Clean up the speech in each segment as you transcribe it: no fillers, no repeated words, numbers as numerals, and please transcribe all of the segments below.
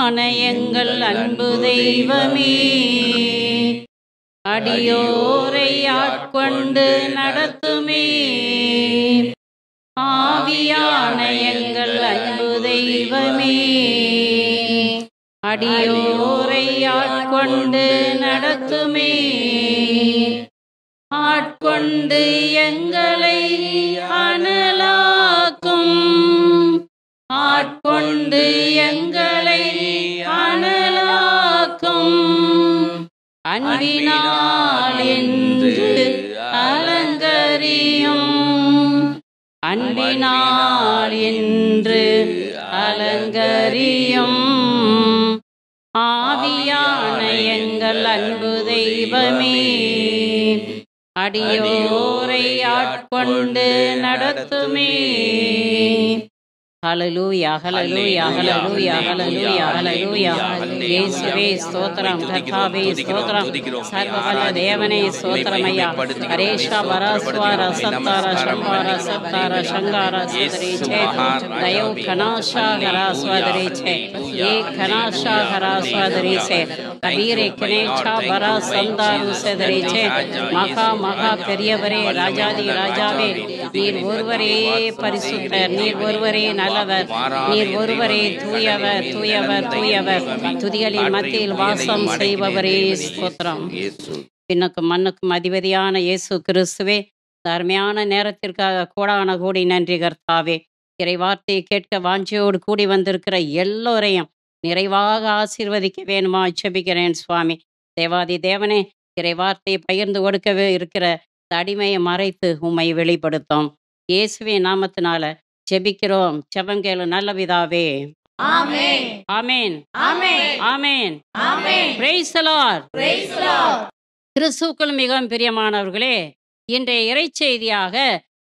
ஆவியான எங்கள் அன்பு தெய்வமே, அடியோரை ஆட்கொண்டு நடத்துமே. ஆவியான எங்கள் அன்பு தெய்வமே, அடியோரை ஆட்கொண்டு நடத்துமே. ஆட்கொண்டு எங்களை அனலாக்கும், ஆட்கொண்டு எங்களை அனலாக்கும். அன்பினால் என்று அலங்கரியும், அன்பினால் என்று அலங்கரியும். ஆவியான எங்கள் அன்பு தெய்வமே, அடியோரை ஆட்கொண்டு நடத்துமே. ஹல்லேலூயா, ஹல்லேலூயா, ஹல்லேலூயா, ஹல்லேலூயா, ஹல்லேலூயா. இயேசுவே ஸ்தோத்திரம், கர்த்தாவே ஸ்தோத்திரம், சர்வவல்ல தேவனே ஸ்தோத்திரம் ஐயா. ஹரேஷா வரஸ்வார சத்தார சம்பார சத்தார சங்கார சதரேச்சே தயோ கனாஷா ஹராஸ்வதரேச்சே ஏ கனாஷா ஹராஸ்வதரேச்சே கபீரே கனேச்சா வரா சந்தாரு சதரேச்சே. மகா மகா பெரியவரே, ராஜாதி ராஜாவே, நீர் ஒருவரே பரிசுத்தர், நீர் ஒருவரே நல்லவர், நீர் ஒருவரே தூயவர், தூயவர், தூயவர். துதிகளின் மத்தியில் வாசம் செய்பவரே ஸ்தோத்திரம். பின்னுக்கும் மண்ணுக்கும் அதிபதியான இயேசு கிறிஸ்துவே, அருமையான நேரத்திற்காக கோடான கோடி நன்றி கர்த்தாவே. இறை வார்த்தையை கேட்க வாஞ்சியோடு கூடி வந்திருக்கிற எல்லோரையும் நிறைவாக ஆசீர்வதிக்க வேணுமா ஜெபிக்கிறேன் சுவாமி. தேவாதி தேவனே, இறை வார்த்தையை பகிர்ந்து கொடுக்கவே இருக்கிற அடிமையை மறைத்து உம்மை வெளிப்படுத்தும். இயேசுவின் நாமத்தினால ஜெபிக்கிறோம், ஜெபம் கேளு நல்ல பிதாவே. ஆமென், ஆமென், ஆமென், ஆமென், ஆமென். Praise the Lord, praise the Lord. கிறிஸ்துவுக்குள் மிகவும் பிரியமானவர்களே, இன்றைய இறைச்செய்தியாக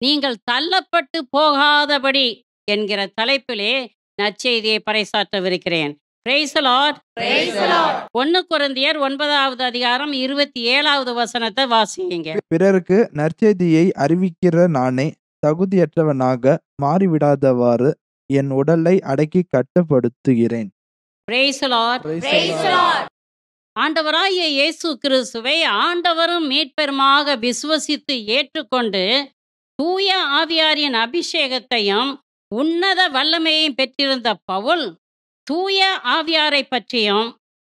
நீங்கள் தள்ளப்பட்டு போகாதபடி என்கிற தலைப்பிலே நற்செய்தியை பறைசாற்றவிருக்கிறேன். Praise the Lord, praise the Lord. 1 கொரிந்தியர் 9வது அதிகாரம் 27வது வசனத்தை வாசியுங்க. பிறருக்கு நற்செய்தியை அறிவிக்கிற நானே தகுதியற்றவனாக மாறிவிடாதவாறு என் உடலை அடக்கி கட்டுப்படுத்துகிறேன். Praise the Lord, praise the Lord. ஆண்டவராகிய இயேசு கிறிஸ்துவை ஆண்டவரும் மீட்பெருமாக விசுவசித்து ஏற்றுக்கொண்டு தூய ஆவியாரின் அபிஷேகத்தையும் உன்னத வல்லமையையும் பெற்றிருந்த பவுல், தூய ஆவியாரை பற்றியும்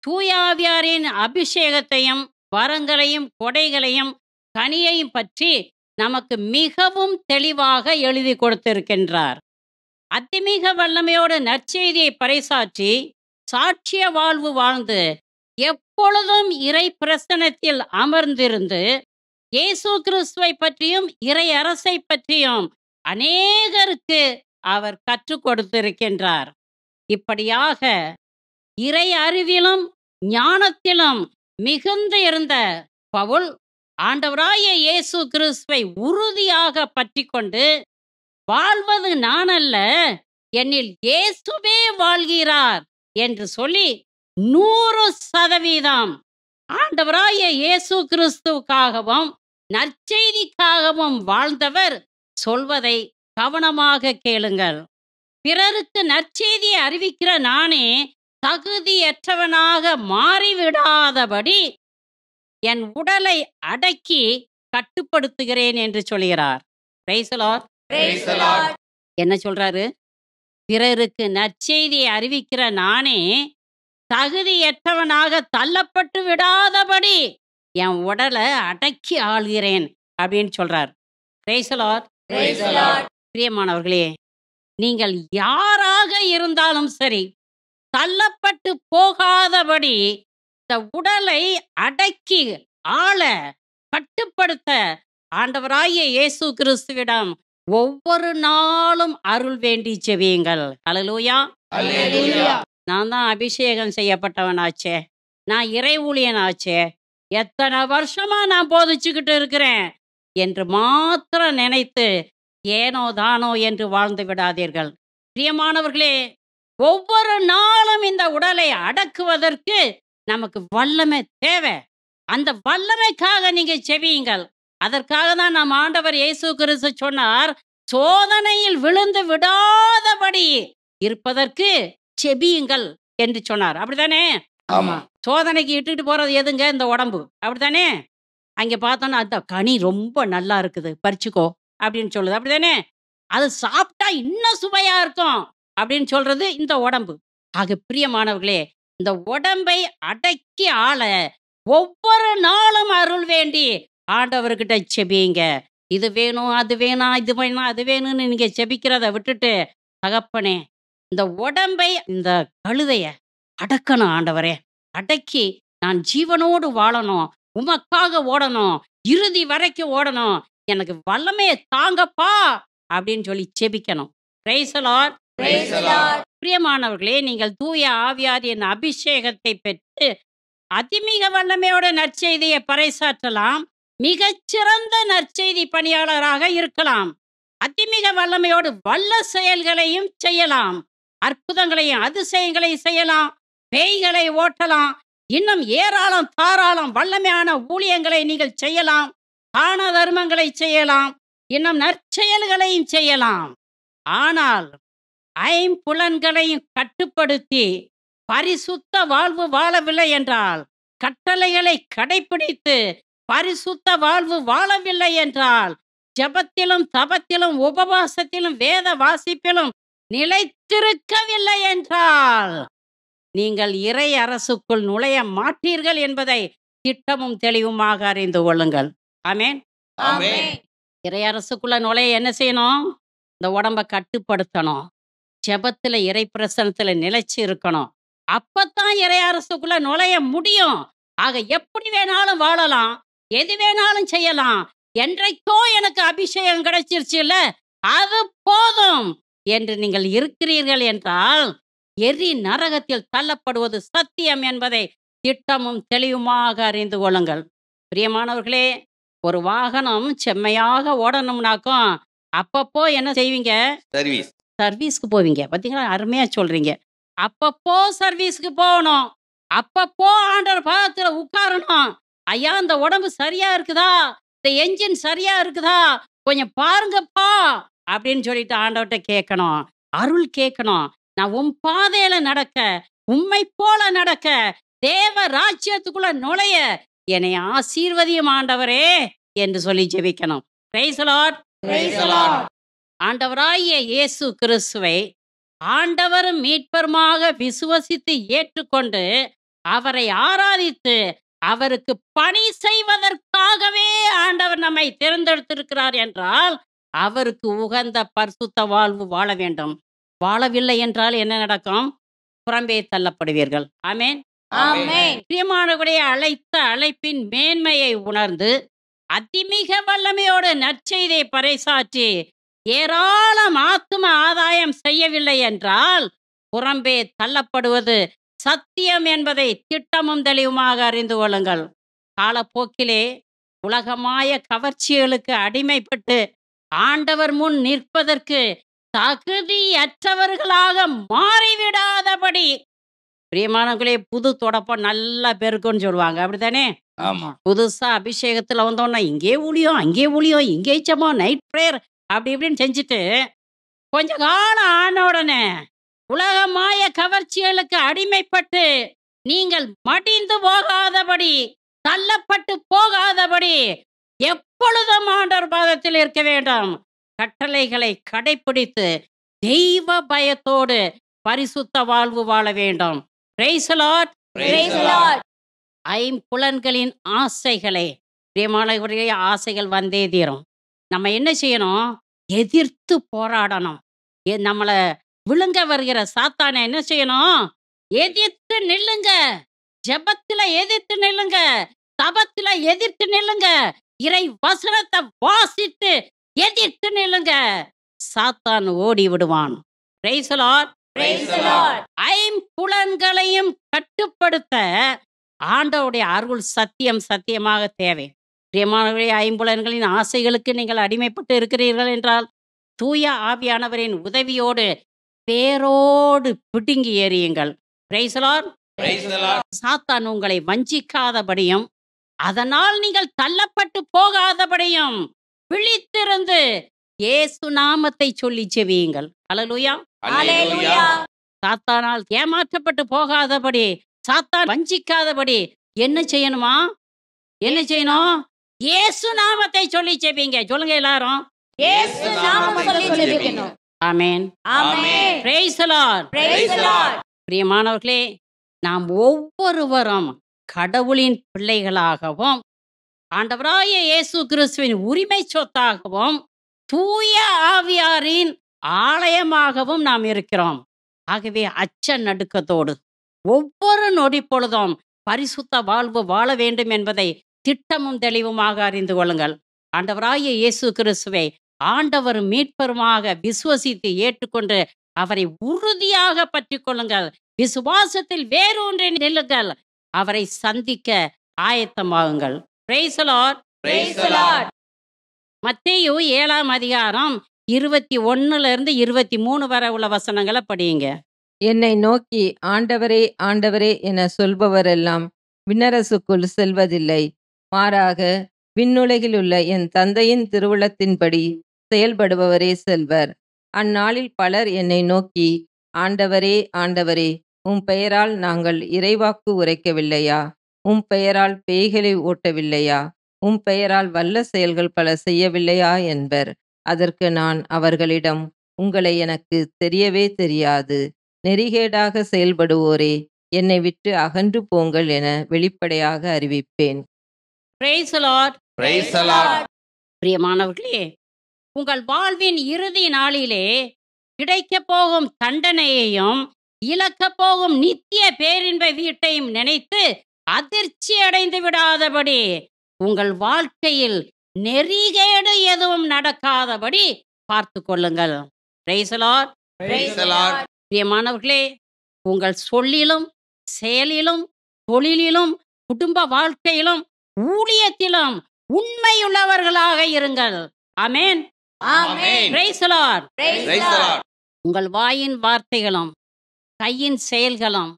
தூய ஆவியாரின் அபிஷேகத்தையும் வரங்களையும் கொடைகளையும் கனியையும் பற்றி நமக்கு மிகவும் தெளிவாக எழுதி கொடுத்திருக்கின்றார். அதிமிக வல்லமையோடு நற்செய்தியை பறைசாற்றி சாட்சிய வாழ்வு வாழ்ந்து எப்பொழுதும் இறை பிரசனத்தில் அமர்ந்திருந்து இயேசு கிறிஸ்துவை பற்றியும் இறை அரசை பற்றியும் அநேகருக்கு அவர் கற்றுக் கொடுத்திருக்கின்றார். இப்படியாக இறை அறிவிலும் ஞானத்திலும் மிகுந்து இருந்த பவுல் ஆண்டவராய இயேசு கிறிஸ்துவை உறுதியாக பற்றி கொண்டு, வாழ்வது நானல்ல, என்னில் இயேசுவே வாழ்கிறார் என்று சொல்லி 100% ஆண்டவராய இயேசு கிறிஸ்துவுக்காகவும் நற்செய்திக்காகவும் வாழ்ந்தவர். சொல்வதை கவனமாக கேளுங்கள். பிறருக்கு நற்செய்தியை அறிவிக்கிற நானே தகுதியற்றவனாக மாறிவிடாதபடி என் உடலை அடக்கி கட்டுப்படுத்துகிறேன் என்று சொல்கிறார். Price the Lord, praise the Lord. என்ன சொல்றாரு? பிறருக்கு நற்செய்தியை அறிவிக்கிற நானே தகுதியற்றவனாக தள்ளப்பட்டு விடாதபடி என் உடலை அடக்கி ஆள்கிறேன் அப்படின்னு சொல்றார். Price the Lord, praise the Lord. பிரியமானவர்களே, நீங்கள் யாராக இருந்தாலும் சரி, தள்ளப்பட்டு போகாதபடி இந்த உடலை அடக்கி ஆள கட்டுப்படுத்த ஆண்டவராகிய இயேசு கிறிஸ்துவிடம் ஒவ்வொரு நாளும் அருள் வேண்டி ஜெபியுங்கள். அல்லேலூயா, அல்லேலூயா. நான் தான் அபிஷேகம் செய்யப்பட்டவனாச்சே, நான் இறை ஊழியனாச்சே, எத்தனை வருஷமா நான் போதிச்சுக்கிட்டு இருக்கிறேன் என்று மாத்திரம் நினைத்து ஏனோ தானோ என்று வாழ்ந்து விடாதீர்கள். பிரியமானவர்களே, ஒவ்வொரு நாளும் இந்த உடலை அடக்குவதற்கு நமக்கு வல்லமை தேவை. அந்த வல்லமைக்காக நீங்க செவியுங்கள். அதற்காக தான் நம் ஆண்டவர் இயேசு கிறிஸ்து சொன்னார், சோதனையில் விழுந்து விடாதபடி இருப்பதற்கு செபியுங்கள் என்று சொன்னார். அப்படித்தானே? ஆமா. சோதனைக்கு இட்டுட்டு போறது எதுங்க? இந்த உடம்பு. அப்படித்தானே? அங்க பார்த்தோன்னா, அந்த கனி ரொம்ப நல்லா இருக்குது, பறிச்சுக்கோ அப்படின்னு சொல்லுது. அப்படித்தானே? அது சாப்பிட்டா இன்னும் சுவையா இருக்கும் அப்படின்னு சொல்றது இந்த உடம்பு. ஆக பிரியமானவர்களே, இந்த உடம்பை அடக்கி ஆள ஒவ்வொரு நாளும் அருள் வேண்டி ஆண்டவர்கிட்ட செபியுங்க. இது வேணும், அது வேணாம், இது வேணாம், அது வேணும்னு நீங்க செபிக்கிறத விட்டுட்டு, தகப்பனே இந்த உடம்பை, இந்த கழுதைய அடக்கணும் ஆண்டவரே. அடக்கி நான் ஜீவனோடு வாழணும், உமக்காக ஓடணும், இறுதி வரைக்கும் ஓடணும், எனக்கு வல்லமையை தாங்கப்பா அப்படின்னு சொல்லி செபிக்கணும். Price the Lord. பிரியமானவர்களே, நீங்கள் தூய ஆவியாரின் அபிஷேகத்தை பெற்று அதிமிக வல்லமையோட நற்செய்தியை பறைசாற்றலாம். மிகச்சிறந்த நற்செய்தி பணியாளராக இருக்கலாம். அதிமிக வல்லமையோடு வல்ல செயல்களையும் செய்யலாம். அற்புதங்களையும் அதிசயங்களையும் செய்யலாம். பேய்களை ஓட்டலாம். இன்னும் ஏராளம் தாராளம் வல்லமையான ஊழியங்களை நீங்கள் செய்யலாம். தான தர்மங்களை செய்யலாம். இன்னும் நற்செயல்களையும் செய்யலாம். ஆனால் ஐம்புலன்களையும் கட்டுப்படுத்தி பரிசுத்த வாழ்வு வாழவில்லை என்றால், கட்டளைகளை கடைபிடித்து பரிசுத்த வாழ்வு வாழவில்லை என்றால், ஜெபத்திலும் தபத்திலும் உபவாசத்திலும் வேத வாசிப்பிலும் நிலைத்திருக்கவில்லை என்றால், நீங்கள் இறை அரசுக்குள் நுழைய மாட்டீர்கள் என்பதை திட்டமும் தெளிவுமாக அறிந்து கொள்ளுங்கள். ஆமென். இறை அரசுக்குள்ள நுழைய என்ன செய்யணும்? இந்த உடம்பை கட்டுப்படுத்தணும். ஜெபத்துல இறை பிரசனத்துல நிலைச்சு இருக்கணும். அப்பத்தான் இறை அரசுக்குள்ள நுழைய முடியும். ஆக எப்படி வேணாலும் வாழலாம், எது வேணாலும் செய்யலாம். என்றைக்கோ எனக்கு அபிஷேகம் கிடைச்சிருச்சு இல்ல, அது போதும் என்று நீங்கள் இருக்கிறீர்கள் என்றால், எரி நரகத்தில் தள்ளப்படுவது சத்தியம் என்பதை திட்டமும் தெளிவுமாக அறிந்து கொள்ளுங்கள். பிரியமானவர்களே, ஒரு வாகனம் செம்மையாக ஓடணும்னாக்கும் அப்பப்போ என்ன செய்வீங்க? சர்வீஸ்க்கு போவீங்க. பார்த்தீங்களா, அருமையா சொல்றீங்க. அப்பப்போ சர்வீஸ்க்கு போகணும். அப்பப்போ ஆண்டவர் பாதத்துல உட்காரணும். ஐயா, இந்த உடம்பு சரியா இருக்குதா, இந்த என்ஜின் சரியா இருக்குதா, கொஞ்சம் பாருங்கப்பா அப்படின்னு சொல்லிட்டு ஆண்டவர்கிட்ட கேட்கணும். அருள் கேட்கணும். நான் உன் பாதையில நடக்க, உம்மை போல நடக்க, தேவ ராஜ்யத்துக்குள்ள நுழைய என்னை ஆசீர்வதியும் ஆண்டவரே என்று சொல்லி ஜெபிக்கணும். Price the Lord. ஆண்டவராகிய இயேசு கிறிஸ்துவை ஆண்டவரும் மீட்பருமாக விசுவசித்து ஏற்றுக்கொண்டு அவரை ஆராதித்து அவருக்கு பணி செய்வதற்காகவே ஆண்டவர் நம்மை தேர்ந்தெடுத்திருக்கிறார் என்றால், அவருக்கு உகந்த பரிசுத்த வாழ்வு வாழ வேண்டும். வாழவில்லை என்றால் என்ன நடக்கும்? புறம்பே தள்ளப்படுவீர்கள். ஆமென். பிரியமானவர்களே, அழைத்த அழைப்பின் மேன்மையை உணர்ந்து அதிமிக வல்லமையோடு நற்செய்தியை பறைசாற்றி ஏராளம் ஆத்தும ஆதாயம் செய்யவில்லை என்றால், புறம்பே தள்ளப்படுவது சத்தியம் என்பதை திட்டமும் தெளிவுமாக அறிந்து கொள்ளுங்கள். காலப்போக்கிலே உலகமாய கவர்ச்சிகளுக்கு அடிமைப்பட்டு ஆண்டவர் முன் நிற்பதற்கு தகுதியற்றவர்களாக மாறிவிடாதபடி, பிரியமானவர்களே, புது தொடப்பம் நல்லா பெருக்குன்னு சொல்லுவாங்க. அப்படித்தானே? புதுசா அபிஷேகத்துல வந்தோன்னா இங்கே ஊழியம், அங்கே ஊழியம், இங்கே ஜெபம், நைட் பிரேயர் அப்படி இப்படின்னு செஞ்சுட்டு கொஞ்ச காலம் ஆன உடனே உலகமாய கவர்ச்சிகளுக்கு அடிமைப்பட்டு நீங்கள் மடிந்து போகாதபடி, தள்ளப்பட்டு போகாதபடி எப்பொழுதும் ஆண்டவர் பாதத்தில் இருக்க வேண்டும். கட்டளைகளை கடைபிடித்து தெய்வ பயத்தோடு பரிசுத்த வாழ்வு வாழ வேண்டும். Price the Lord. ஐம்புலன்களின் ஆசைகளை, பிரியமானவர்களே, ஆசைகள் வந்தே தீரும். நம்ம என்ன செய்யணும்? எதிர்த்து போராடணும். நம்மளை விழுங்க வருகிற சாத்தானை என்ன செய்யணும்? எதிர்த்து நில்லுங்க. ஜெபத்துல எதிர்த்து நில்லுங்க. தபத்துல எதிர்த்து நில்லுங்க. இறை வசனத்தை வாசித்து எதிர்த்து நில்லுங்க. சாத்தான் ஓடி விடுவான். Praise the Lord. ஐம்புலன்களையும் கட்டுப்படுத்த ஆண்டவருடைய அருள் சத்தியமாக தேவை. பிரியமானவர்களே, ஐம்புலன்களின் ஆசைகளுக்கு நீங்கள் அடிமைப்பட்டு இருக்கிறீர்கள் என்றால், தூய ஆவியானவரின் உதவியோடு வேரோடு பிடுங்கி எறியுங்கள். Price the Lord. சாத்தான் உங்களை வஞ்சிக்காதபடியும் அதனால் நீங்கள் தள்ளப்பட்டு போகாதபடியும் விழித்திருந்து இயேசு நாமத்தை சொல்லி ஜெபியுங்கள். அல்லேலூயா. சாத்தானால் ஏமாற்றப்பட்டு போகாதபடி, சாத்தான் வஞ்சிக்காதபடி என்ன செய்யணுமா? என்ன செய்யணும்? இயேசு நாமத்தை சொல்லி ஜெபிங்க. சொல்லுங்க எல்லாரும். இயேசு நாமம் சொல்லி ஜெபிக்கணும். ஆமென். ஆமென். Praise the Lord. Praise the Lord. பிரியமானவர்களே, நாம் ஒவ்வொருவரும் கடவுளின் பிள்ளைகளாகவும் ஆண்டவராகிய இயேசு கிறிஸ்துவின் உரிமை சொத்தாகவும் தூய ஆவியாரின் ஆலயமாகவும் நாம் இருக்கிறோம். ஆகவே அச்ச நடுக்கத்தோடு ஒவ்வொரு நொடி பொழுதும் பரிசுத்த வாழ்வு வாழ வேண்டும் என்பதை திட்டமும் தெளிவுமாக அறிந்து கொள்ளுங்கள். ஆண்டவராகிய இயேசு கிறிஸ்துவை ஆண்டவர் மீட்பருமாக விசுவசித்து ஏற்றுக்கொண்டு அவரை உறுதியாக பற்றி கொள்ளுங்கள். விசுவாசத்தில் வேரூன்றி நில்லுங்கள். அவரை சந்திக்க ஆயத்தமாகுங்கள். Praise the Lord. Praise the Lord. மத்தேயு 7ஆம் அதிகாரம் 21 23 வரை உள்ள வசனங்களை படியுங்க. என்னை நோக்கி ஆண்டவரே ஆண்டவரே என சொல்பவரெல்லாம் விண்ணரசுக்குள் செல்வதில்லை, மாறாக விண்ணுலகில் உள்ள என் தந்தையின் திருவுளத்தின்படி செயல்படுபவரே செல்வர். அந்நாளில் பலர் என்னை நோக்கி ஆண்டவரே ஆண்டவரே, உம் பெயரால் நாங்கள் இறைவாக்கு உரைக்கவில்லையா? உம் பெயரால் பேய்களை ஓட்டவில்லையா? உம் பெயரால் வல்ல செயல்கள் பல செய்யவில்லையா என்பர். அதற்கு நான் அவர்களிடம், உங்களை எனக்கு தெரியவே தெரியாது. நெறிகேடாக செயல்படுவோரே, என்னை விட்டு அகன்று போங்கள் என வெளிப்படையாக அறிவிப்பேன். Praise the Lord. Praise the Lord. பிரியமானவர்களே, உங்கள் வாழ்வின் இறுதி நாளிலே கிடைக்கப் போகும் தண்டனையையும் இழக்கப் போகும் நித்திய பேரின்ப வீட்டையும் நினைத்து அதிர்ச்சி அடைந்து விடாதபடி, உங்கள் வாழ்க்கையில் நெறிகேடு எதுவும் நடக்காதபடி பார்த்து கொள்ளுங்கள். Price the Lord. Praise the Lord. பிரியமானவர்களே, உங்கள் சொல்லிலும் செயலிலும் தொழிலிலும் குடும்ப வாழ்க்கையிலும் ஊழியத்திலும் உண்மையுள்ளவர்களாக இருங்கள். ஆமென். ஆமென். Praise the Lord. Praise the Lord. உங்கள் வாயின் வார்த்தைகளும் கையின் செயல்களும்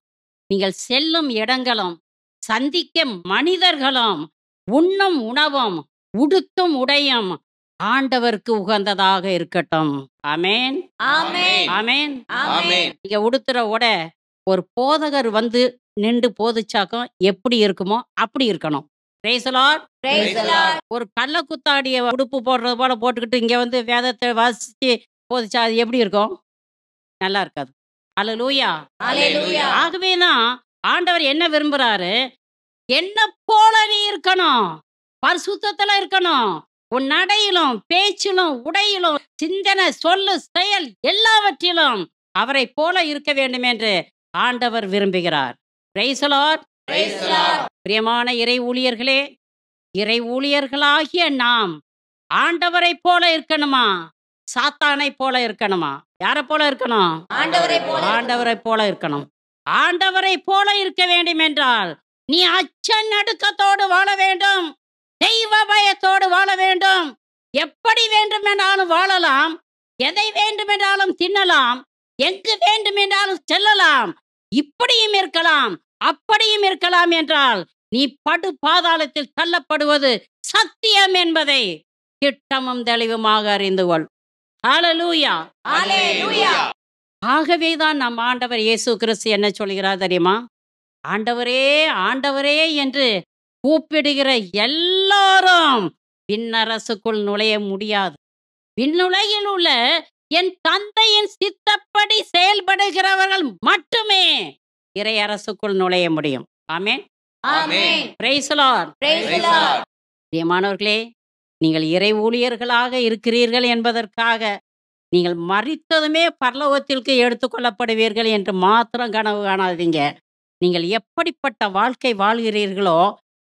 நீங்கள் செல்லும் இடங்களும் சந்திக்கும் மனிதர்களும் உண்ணும் உணவும் உடுத்தும் உடையும் ஆண்டவருக்கு உகந்ததாக இருக்கட்டும். ஆமென். ஆமென். ஆமென். ஆமென். நீங்க உடுத்துற உடை ஒரு போதகர் வந்து நின்று போதிச்சாக்கும் எப்படி இருக்குமோ அப்படி இருக்கணும். Price the Lord. Praise the Lord. ஒரு கள்ள குத்தாடிய உடுப்பு போடுறது போல போட்டுக்கிட்டு இங்க வந்து வேதத்தை வாசிச்சு போதிச்சா அது எப்படி இருக்கும்? நல்லா இருக்காது. அல்லேலூயா. அல்லேலூயா. ஆகவே தான் ஆண்டவர் என்ன விரும்புறாரு? என்ன போல நீ இருக்கணும், பரிசுத்தத்துல இருக்கணும். உன் நடையிலும் பேச்சிலும் உடையிலும் சிந்தனை சொல்லு செயல் எல்லாவற்றிலும் அவரை போல இருக்க வேண்டும் என்று ஆண்டவர் விரும்புகிறார். Price the Lord. Praise the Lord. பிரியமான இறை ஊழியர்களே, இறை ஊழியர்களாகிய நாம் ஆண்டவரை போல இருக்கணுமா? சாத்தானை போல இருக்கணுமா? யாரை போல இருக்கணும்? ஆண்டவரை போல. ஆண்டவரை போல இருக்கணும். ஆண்டவரை போல இருக்க வேண்டும் என்றால் நீ அச்ச நடுக்கத்தோடு வாழ வேண்டும். தெய்வ பயத்தோடு வாழ வேண்டும். எப்படி வேண்டுமென்றாலும் வாழலாம். எதை வேண்டுமென்றாலும் தின்னலாம். எங்கு வேண்டுமென்றாலும் செல்லலாம். இப்படியும் இருக்கலாம், அப்படியும் இருக்கலாம் என்றால் நீ படு பாதாளத்தில் தள்ளப்படுவது சத்தியம் என்பதை திட்டமும் தெளிவுமாக அறிந்து கொள். ஹல்லேலூயா. அல்லேலூயா. ஆகவேதான் நம் ஆண்டவர் இயேசு கிறிஸ்து என்ன சொல்கிறார் தெரியுமா? ஆண்டவரே ஆண்டவரே என்று கூப்பிடுகிற எல்லாரும் விண்ணரசுக்குள் நுழைய முடியாது. விண்ணுலகில் உள்ள என் தந்தையின் சித்தப்படி செயல்படுகிறவர்கள் மட்டுமே இறையரசுக்குள் நுழைய முடியும். ஆமென். ஆமென். Praise the Lord. Praise the Lord. பிரியமானவர்களே, நீங்கள் இறை ஊழியர்களாக இருக்கிறீர்கள் என்பதற்காக நீங்கள் மரித்ததுமே பரலோகத்திற்கு எடுத்துக்கொள்ளப்படுவீர்கள் என்று மாத்திரம் கனவு காணாதீங்க. நீங்கள் எப்படிப்பட்ட வாழ்க்கை வாழ்கிறீர்களோ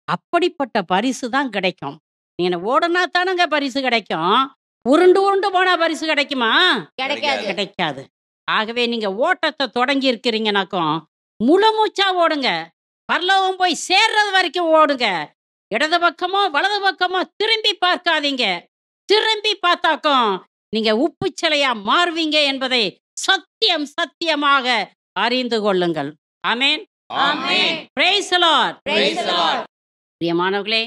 அப்படிப்பட்ட பரிசு தான் கிடைக்கும். நீங்க ஓடுனா தானங்க பரிசு கிடைக்கும். உருண்டு உருண்டு போனா பரிசு கிடைக்குமா? கிடைக்காது. கிடைக்காது. ஆகவே நீங்க ஓட்டத்தை தொடங்கி இருக்கிறீங்கனாக்கும் முழு மூச்சா ஓடுங்க. பரலோகம் போய் சேர்றது வரைக்கும் ஓடுங்க. இடது பக்கமோ வலது பக்கமோ திரும்பி பார்க்காதீங்க. திரும்பி பார்த்தாக்கும் நீங்க உப்பு சிலையா மாறுவீங்க என்பதை சத்தியம் சத்தியமாக அறிந்து கொள்ளுங்கள். ஆமென். ஆமென். Praise the Lord. Praise the Lord. பிரியமானவர்களே,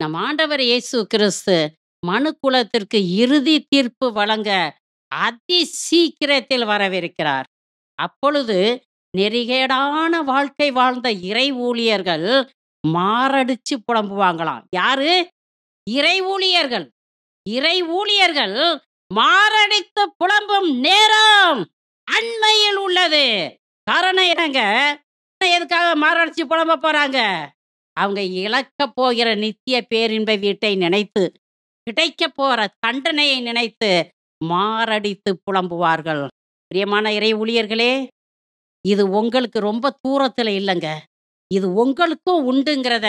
நம் ஆண்டவர் இயேசு கிறிஸ்து மனுக்குலத்திற்கு இறுதி தீர்ப்பு வழங்க அதி சீக்கிரத்தில் வரவிருக்கிறார். அப்பொழுது நெறிகேடான வாழ்க்கை வாழ்ந்த இறை ஊழியர்கள் மாரடிச்சு புலம்புவாங்களாம். யாரு? இறை ஊழியர்கள். இறை ஊழியர்கள் மாரடித்து புலம்பும் நேரம் அண்மையில் உள்ளது. காரணம் என்னங்க? எதுக்காக மாரடிச்சு புலம்ப போறாங்க? அவங்க இழக்க போகிற நித்திய பேரின்ப வீட்டை நினைத்து, கிடைக்க போற தண்டனையை நினைத்து மாரடித்து புலம்புவார்கள். பிரியமான இறை ஊழியர்களே, இது உங்களுக்கு ரொம்ப தூரத்துல இல்லைங்க. இது உங்களுக்கும் உண்டுங்கிறத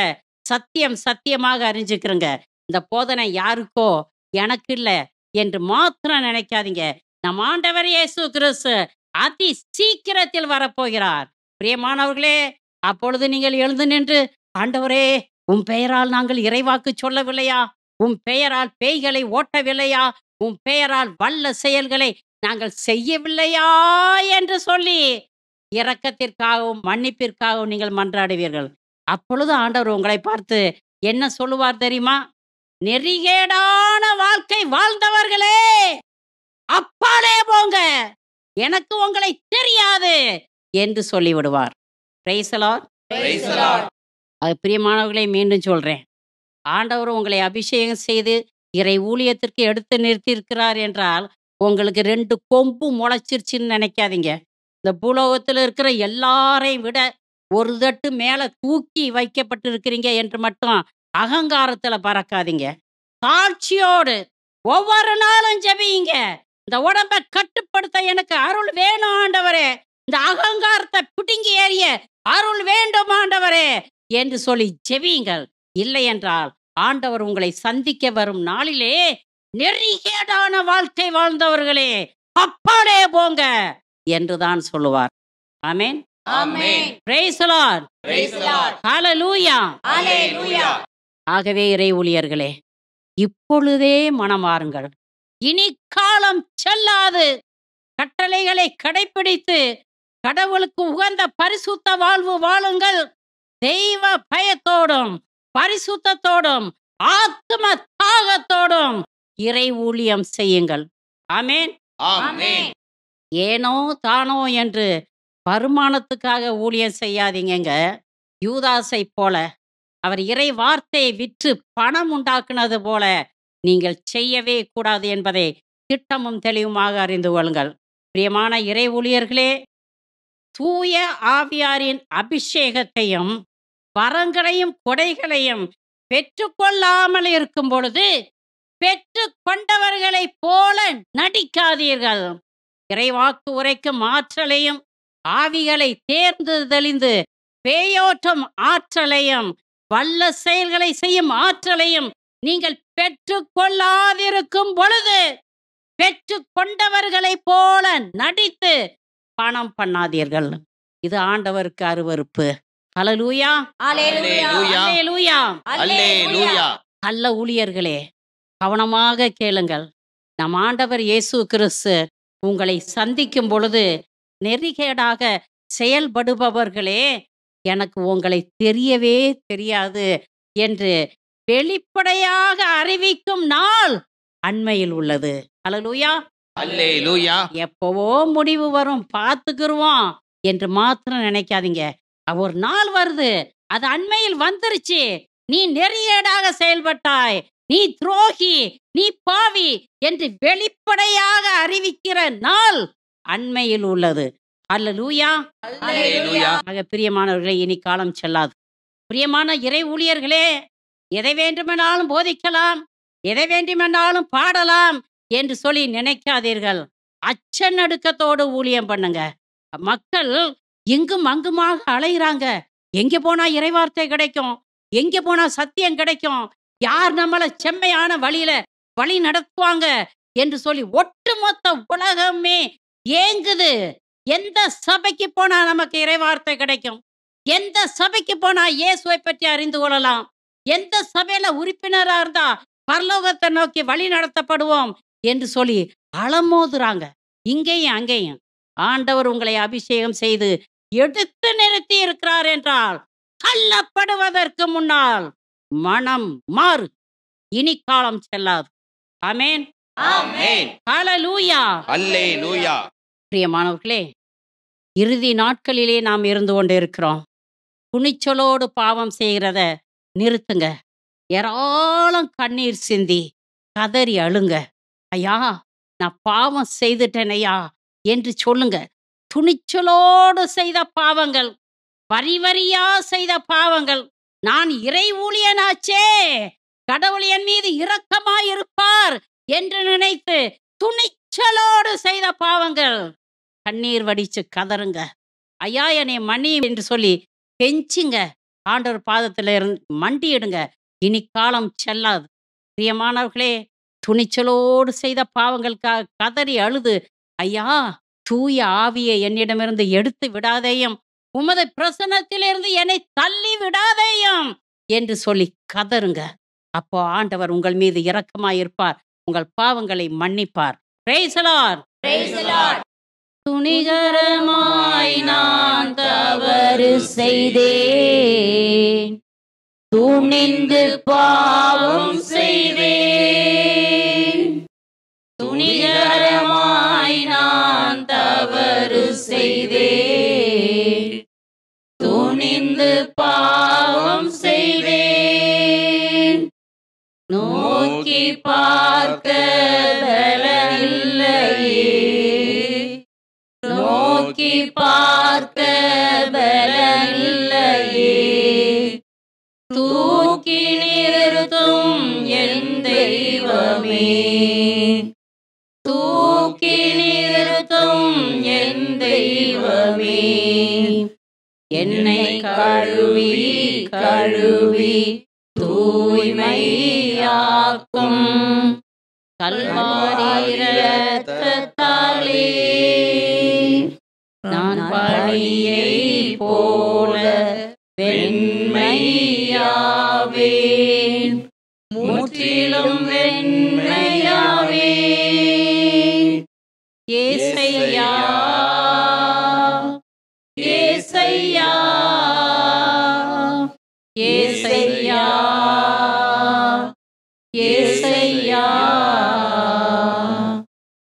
சத்தியமாக அறிஞ்சுக்கிறங்க. இந்த போதனை யாருக்கோ எனக்கு இல்லை என்று மாத்திரம் நினைக்காதீங்க. நம் ஆண்டவர் இயேசு கிறிஸ்து அதி சீக்கிரத்தில் வரப்போகிறார். பிரியமானவர்களே, அப்பொழுது நீங்கள் எழுந்து நின்று, ஆண்டவரே, உம் பெயரால் நாங்கள் இறைவாக்கு சொல்லவில்லையா? உம் பெயரால் பேய்களை ஓட்டவில்லையா? உம் பெயரால் வல்ல செயல்களை நாங்கள் செய்யவில்லையா என்று சொல்லி இரக்கத்திற்காகவும் மன்னிப்பிற்காகவும் நீங்கள் மன்றாடுவீர்கள். அப்பொழுது ஆண்டவர் உங்களை பார்த்து என்ன சொல்லுவார் தெரியுமா? நெறிகேடான வாழ்க்கை வாழ்ந்தவர்களே, அப்பாலே போங்க, எனக்கு உங்களை தெரியாது என்று சொல்லிவிடுவார். Praise the Lord. Praise the Lord. அது பிரியமானவர்களை மீண்டும் சொல்றேன். ஆண்டவர் உங்களை அபிஷேகம் செய்து இறை ஊழியத்திற்கு எடுத்து நிறுத்தியிருக்கிறார் என்றால் உங்களுக்கு 2 கொம்பு முளைச்சிருச்சுன்னு நினைக்காதீங்க. இந்த பூலோகத்தில் இருக்கிற எல்லாரையும் விட ஒரு தட்டு மேல தூக்கி வைக்கப்பட்டிருக்கிறீங்க என்று மட்டும் அகங்காரத்துல பறக்காதீங்க. தாழ்ச்சியோடு ஒவ்வொரு நாளும் ஜெபியுங்க. இந்த உடம்பை கட்டுப்படுத்த எனக்கு அருள் வேணும் ஆண்டவரே, இந்த அகங்காரத்தை பிடுங்கி ஏறிய அருள் வேண்டும் ஆண்டவரே என்று சொல்லி ஜெபியுங்கள். இல்லை என்றால் ஆண்டவர் உங்களை சந்திக்க வரும் நாளிலே, நெறிகேடான வாழ்க்கை வாழ்ந்தவர்களே, அப்பாலே போங்க என்றுதான் சொல்லுவார். ஆமென். Amen. Price the Lord. Praise the Lord. Hallelujah. Hallelujah. ஆகவே இறை ஊழியர்களே, இப்பொழுதே மனமாறுங்கள். இனி காலம் செல்லாது. கட்டளைகளை கடைப்பிடித்து கடவுளுக்கு உகந்த பரிசுத்த வாழ்வு வாழுங்கள். தெய்வ பயத்தோடும் பரிசுத்தத்தோடும் ஆத்ம தாகத்தோடும் இறை ஊழியம் செய்யுங்கள். ஆமென். Amen. ஏனோ தானோ என்று வருமானத்துக்காக ஊழியம் செய்யாதீங்கங்க. யூதாசை போல, அவர் இறை வார்த்தையை விற்று பணம் உண்டாக்குனது போல நீங்கள் செய்யவே கூடாது என்பதை திட்டமும் தெளிவுமாக அறிந்து கொள்ளுங்கள். பிரியமான இறை ஊழியர்களே, தூய ஆவியாரின் அபிஷேகத்தையும் வரங்களையும் கொடைகளையும் பெற்றுக்கொள்ளாமல் இருக்கும் பொழுது பெற்று கொண்டவர்களைப் போல நடிக்காதீர்கள். இறைவாக்கு உரைக்கும் ஆற்றலையும் ஆவிகளை தேர்ந்து தெளிந்து பேயோட்டும் ஆற்றலையும் வல்ல செயல்களை செய்யும் ஆற்றலையும் நீங்கள் பெற்று கொள்ளாதிருக்கும் பொழுது பெற்று கொண்டவர்களைப் போல நடித்து பணம் பண்ணாதீர்கள். இது ஆண்டவருக்கு அருவருப்பு. ஹல்லேலூயா. Hallelujah. ஹல்லேலூயா. Hallelujah. நல்ல ஊழியர்களே, கவனமாக கேளுங்கள். நம் ஆண்டவர் இயேசு கிறிஸ்து உங்களை சந்திக்கும் பொழுது நெறிகேடாக செயல்படுபவர்களே, எனக்கு உங்களை தெரியவே தெரியாது என்று வெளிப்படையாக அறிவிக்கும் நாள் அண்மையில் உள்ளது. ஹல்லேலூயா. Hallelujah. எப்பவோ முடிவு வரும், பார்த்துக்கிருவோம் என்று மாத்திரம் நினைக்காதீங்க. ஒரு நாள் வருது, அது அண்மையில் வந்துருச்சு. நீ நெறியேடாக செயல்பட்டாய், நீ துரோகி, நீ பாவி என்று வெளிப்படையாக அறிவிக்கிற நாள் அண்மையில் உள்ளது. ஹல்லேலூயா. Hallelujah. ஆக பிரியமானவர்களே, இனி காலம் செல்லாது. பிரியமான இறை ஊழியர்களே, எதை வேண்டுமென்றாலும் போதிக்கலாம், எதை வேண்டுமென்றாலும் பாடலாம் என்று சொல்லி நினைக்காதீர்கள். அச்ச நடுக்கத்தோடு ஊழியம் பண்ணுங்க. மக்கள் இங்கும் அங்குமாக அலைகிறாங்க. எங்கே போனா இறைவார்த்தை கிடைக்கும், எங்கே போனா சத்தியம் கிடைக்கும், யார் நம்மளை செம்மையான வழியில வழி நடத்துவாங்க என்று சொல்லி ஒட்டுமொத்த உலகமே ஏங்குது. எந்த சபைக்கு போனா நமக்கு இறைவார்த்தை கிடைக்கும், எந்த சபைக்கு போனா இயேசுவை பற்றி அறிந்து கொள்ளலாம், எந்த சபையில உறுப்பினரா இருந்தா பரலோகத்தை நோக்கி வழி நடத்தப்படுவோம் என்று சொல்லி அலமோதுறாங்க. இங்கேயும் அங்கேயும் ஆண்டவர் உங்களை அபிஷேகம் செய்து எடுத்து நிறுத்தி இருக்கிறார் என்றால் தள்ளப்படுவதற்கு முன்னால் மனம் மாறு. இனி காலம் செல்லாது. ஆமென். Amen. ஹல்லேலூயா. Hallelujah. பிரியமானவர்களே, இறுதி நாட்களிலே நாம் இருந்து கொண்டு இருக்கிறோம். துணிச்சலோடு பாவம் செய்கிறத நிறுத்துங்க. ஏராளம் கண்ணீர் சிந்தி கதறி அழுங்க. ஐயா, நான் பாவம் செய்துட்டேன் ஐயா என்று சொல்லுங்க. துணிச்சலோடு செய்த பாவங்கள், வரி வரியா செய்த பாவங்கள், நான் இறை ஊழியனாச்சே, கடவுள் என் மீது இரக்கமாயிருப்பார் என்று நினைத்து துணிச்சலோடு செய்த பாவங்கள், கண்ணீர் வடிச்சு கதறுங்க. ஐயா, என்னை மன்னி என்று சொல்லி கெஞ்சுங்க. ஆண்டவர் பாதத்தில் இருந்து மண்டியிடுங்க. இனி காலம் செல்லாது. பிரியமானவர்களே, துணிச்சலோடு செய்த பாவங்களுக்காக கதறி அழுது, ஐயா, தூய ஆவியை என்னிடமிருந்து எடுத்து விடாதேயும், உமது பிரசன்னத்திலிருந்து என்னை தள்ளி விடாதேயும் என்று சொல்லி கதறுங்க. அப்போ ஆண்டவர் உங்கள் மீது இரக்கமாயிருப்பார், உங்கள் பாவங்களை மன்னிப்பார். Praise the Lord. Praise the Lord. துணிகரமாய் நான் தவறு செய்தேன், துணிந்து பாவம் செய்தேன். துணிகரமாய் நான் தவறு செய்தேன், துணிந்து பாவம் செய்தேன். நோக்கி பார்க்க பலனில்லையே, நோக்கி பார்க்க பலனில்லையே, தூக்கி நிறுத்தும் என் தெய்வமே, தூக்கி நிறுத்தும் என் தெய்வமே. என்னை கழுவி கழுவி தூய்மையாக்கும் கல்வாரி இரத்தத்தாலே நான் பனியை போல வெண்மையாவேன், முற்றிலும் வெண்மையாவேன். ஏசையா, ஏசையா, ஏசையா, ஏசையா.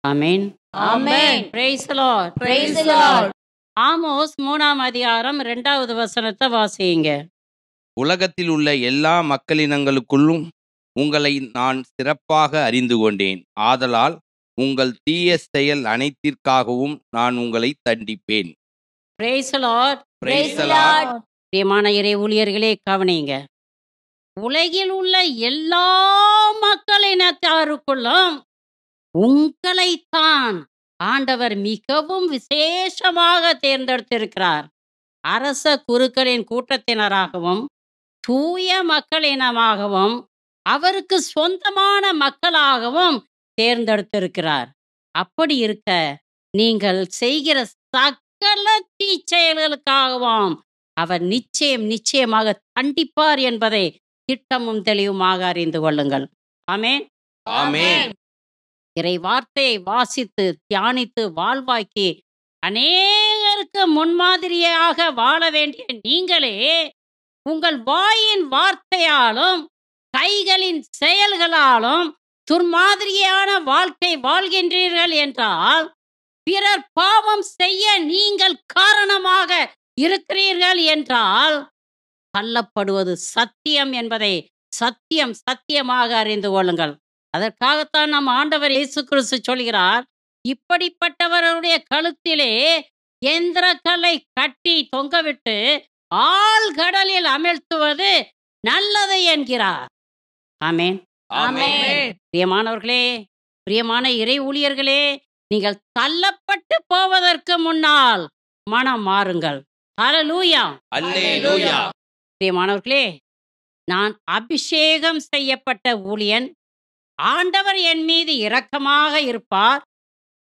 ஆமென். Amen. Praise the Lord. Praise the Lord. Amos 3ஆம் அதிகாரம் 2வது வசனத்தை வாசியுங்க. உலகத்தில் உள்ள எல்லா மக்களினங்களுக்குள்ளும் உங்களை நான் சிறப்பாக அறிந்து கொண்டேன். ஆதலால் உங்கள் தீய செயல் அனைத்திற்காகவும் நான் உங்களை தண்டிப்பேன். Praise the Lord. Praise the Lord. பிரியமான இறை ஊழியர்களே, கவனிங்க. உலகில் உள்ள எல்லா மக்களினத்தாருக்குள்ளும் உங்களைத்தான் ஆண்டவர் மிகவும் விசேஷமாக தேர்ந்தெடுத்திருக்கிறார். அரச குருக்களின் கூட்டத்தினராகவும் தூய மக்களினமாகவும் அவருக்கு சொந்தமான மக்களாகவும் தேர்ந்தெடுத்திருக்கிறார். அப்படி இருக்க நீங்கள் செய்கிற சகல தீச்செயல்களுக்காகவும் அவர் நிச்சயமாக தண்டிப்பார் என்பதை திட்டமும் தெளிவுமாக அறிந்து கொள்ளுங்கள். ஆமென். ஆமென். இறை வார்த்தையை வாசித்து தியானித்து வாழ்வாக்கி அநேகருக்கு முன்மாதிரியாக வாழ வேண்டிய நீங்களே உங்கள் வாயின் வார்த்தையாலும் கைகளின் செயல்களாலும் துர்மாதிரியான வாழ்க்கை வாழ்கின்றீர்கள் என்றால் பிறர் பாவம் செய்ய நீங்கள் காரணமாக இருக்கிறீர்கள் என்றால் தள்ளப்படுவது சத்தியம் என்பதை சத்தியமாக அறிந்து கொள்ளுங்கள். அதற்காகத்தான் நம் ஆண்டவர் இயேசு கிறிஸ்து சொல்கிறார், இப்படிப்பட்டவருடைய கழுத்திலே எந்திரக்கல்லை கட்டி தொங்கவிட்டு ஆழ்கடலில் அமிழ்த்துவது நல்லது என்கிறார். ஆமென். ஆமென். பிரியமானவர்களே, பிரியமான இறை ஊழியர்களே, நீங்கள் தள்ளப்பட்டு போவதற்கு முன்னால் மனம் மாறுங்கள். ஹல்லேலூயா. அல்லேலூயா. பிரியமானவர்களே, நான் அபிஷேகம் செய்யப்பட்ட ஊழியன், ஆண்டவர் என் மீது இரக்கமாக இருப்பார்,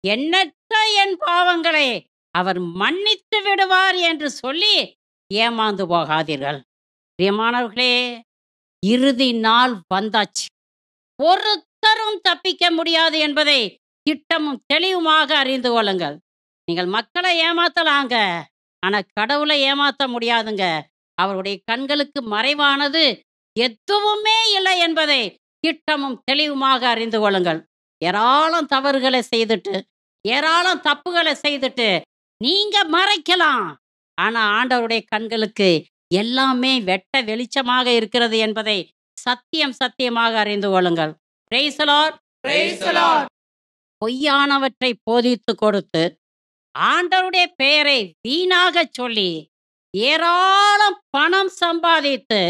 எண்ணற்ற என் பாவங்களை அவர் மன்னித்து விடுவார் என்று சொல்லி ஏமாந்து போகாதீர்கள். பிரியமானவர்களே, இறுதி நாள் வந்தாச்சு. ஒருத்தரும் தப்பிக்க முடியாது என்பதை திட்டமும் தெளிவுமாக அறிந்து கொள்ளுங்கள். நீங்கள் மக்களை ஏமாத்தலாங்க, ஆனா கடவுளை ஏமாத்த முடியாதுங்க. அவருடைய கண்களுக்கு மறைவானது எதுவுமே இல்லை என்பதை திட்டமும் தெளிவுமாக அறிந்து கொள்ளுங்கள். ஏராளம் தவறுகளை செய்துட்டு, ஏராளம் தப்புகளை செய்துட்டு நீங்க மறைக்கலாம். ஆனா ஆண்டவருடைய கண்களுக்கு எல்லாமே வெட்ட வெளிச்சமாக இருக்கிறது என்பதை சத்தியமாக அறிந்து கொள்ளுங்கள். Price the Lord. Praise the Lord. பொய்யானவற்றை போதித்து கொடுத்து ஆண்டவருடைய பெயரை வீணாக சொல்லி ஏராளம் பணம் சம்பாதித்து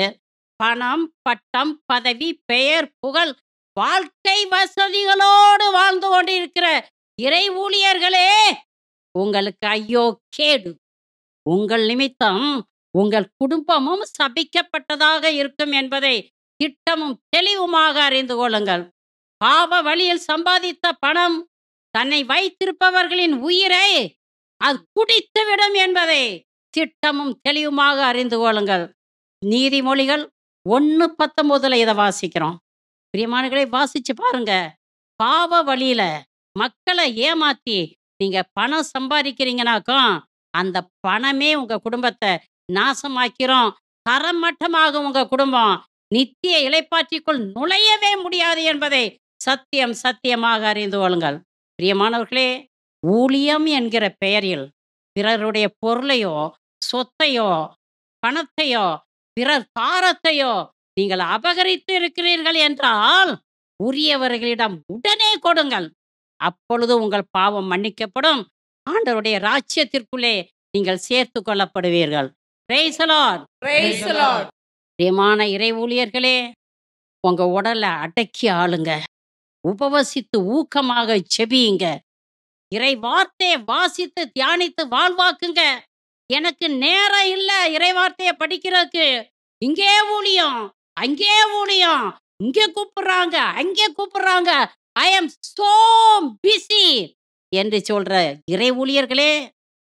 பணம், பட்டம், பதவி, பெயர், புகழ், வாழ்க்கை வசதிகளோடு வாழ்ந்து கொண்டிருக்கிற இறை ஊழியர்களே, உங்களுக்கு ஐயோ கேடு. உங்கள் நிமித்தம் உங்கள் குடும்பமும் சபிக்கப்பட்டதாக இருக்கும் என்பதை திட்டமும் தெளிவுமாக அறிந்து கொள்ளுங்கள். பாவ வழியில் சம்பாதித்த பணம் தன்னை வைத்திருப்பவர்களின் உயிரை அது குடித்துவிடும் என்பதை திட்டமும் தெளிவுமாக அறிந்து கொள்ளுங்கள். நீதிமொழிகள் 1:19 இதை வாசிக்கிறோம். பிரியமானவர்களே, வாசிச்சு பாருங்க. பாவ வழியில மக்களை ஏமாத்தி நீங்க பணம் சம்பாதிக்கிறீங்கனாக்கா அந்த பணமே உங்க குடும்பத்தை நாசமாக்கிறோம். தரமட்டமாகும் உங்க குடும்பம். நித்திய இளைப்பாற்றிக்குள் நுழையவே முடியாது என்பதை சத்தியமாக அறிந்து கொள்ளுங்கள். பிரியமானவர்களே, ஊழியம் என்கிற பெயரில் பிறருடைய பொருளையோ, சொத்தையோ, பணத்தையோ, பிறர் காரத்தையோ நீங்கள் அபகரித்து இருக்கிறீர்கள் என்றால் உரியவர்களிடம் உடனே கொடுங்கள். அப்பொழுது உங்கள் பாவம் மன்னிக்கப்படும். ஆண்டவருடைய ராஜ்யத்திற்குள்ளே நீங்கள் சேர்த்து கொள்ளப்படுவீர்கள். Praise the Lord. Praise the Lord. பிரியமான இறை ஊழியர்களே, உங்க உடலை அடக்கி ஆளுங்க. உபவசித்து ஊக்கமாக செபியுங்க. இறை வார்த்தையை வாசித்து தியானித்து வாழ்வாக்குங்க. எனக்கு நேரம் இல்ல இறை வார்த்தையை படிக்கிறதுக்கு. இங்கே ஊழியம், அங்கே ஊழியம், இங்கே கூப்பிடுறாங்க, அங்கே கூப்பிடுறாங்க. ஐ எம் சோ பிஸி என்று சொல்ற இறை ஊழியர்களே,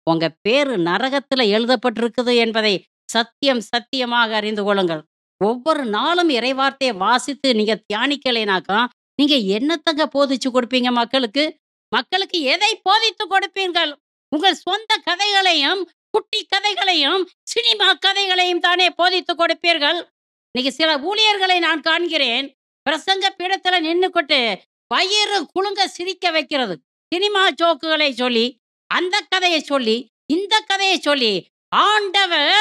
உங்க பேரு நரகத்துல எழுதப்பட்டிருக்குது என்பதை சத்தியமாக அறிந்து கொள்ளுங்கள். ஒவ்வொரு நாளும் இறை வார்த்தையை வாசித்து நீங்க தியானிக்கலைனாக்கா நீங்க என்னத்தங்க போதிச்சு கொடுப்பீங்க மக்களுக்கு? மக்களுக்கு எதை போதித்து கொடுப்பீர்கள்? உங்கள் சொந்த கதைகளையும், குட்டி கதைகளையும், சினிமா கதைகளையும் தானே போதித்து கொடுப்பீர்கள். இன்னைக்கு சில ஊழியர்களை நான் காண்கிறேன். பிரசங்க பீடத்துல நின்னுக்கிட்டு வயிறு குலுங்க சிரிக்க வைக்கிறது. சினிமா ஜோக்குகளை சொல்லி, அந்த கதையை சொல்லி, இந்த கதையை சொல்லி, ஆண்டவர்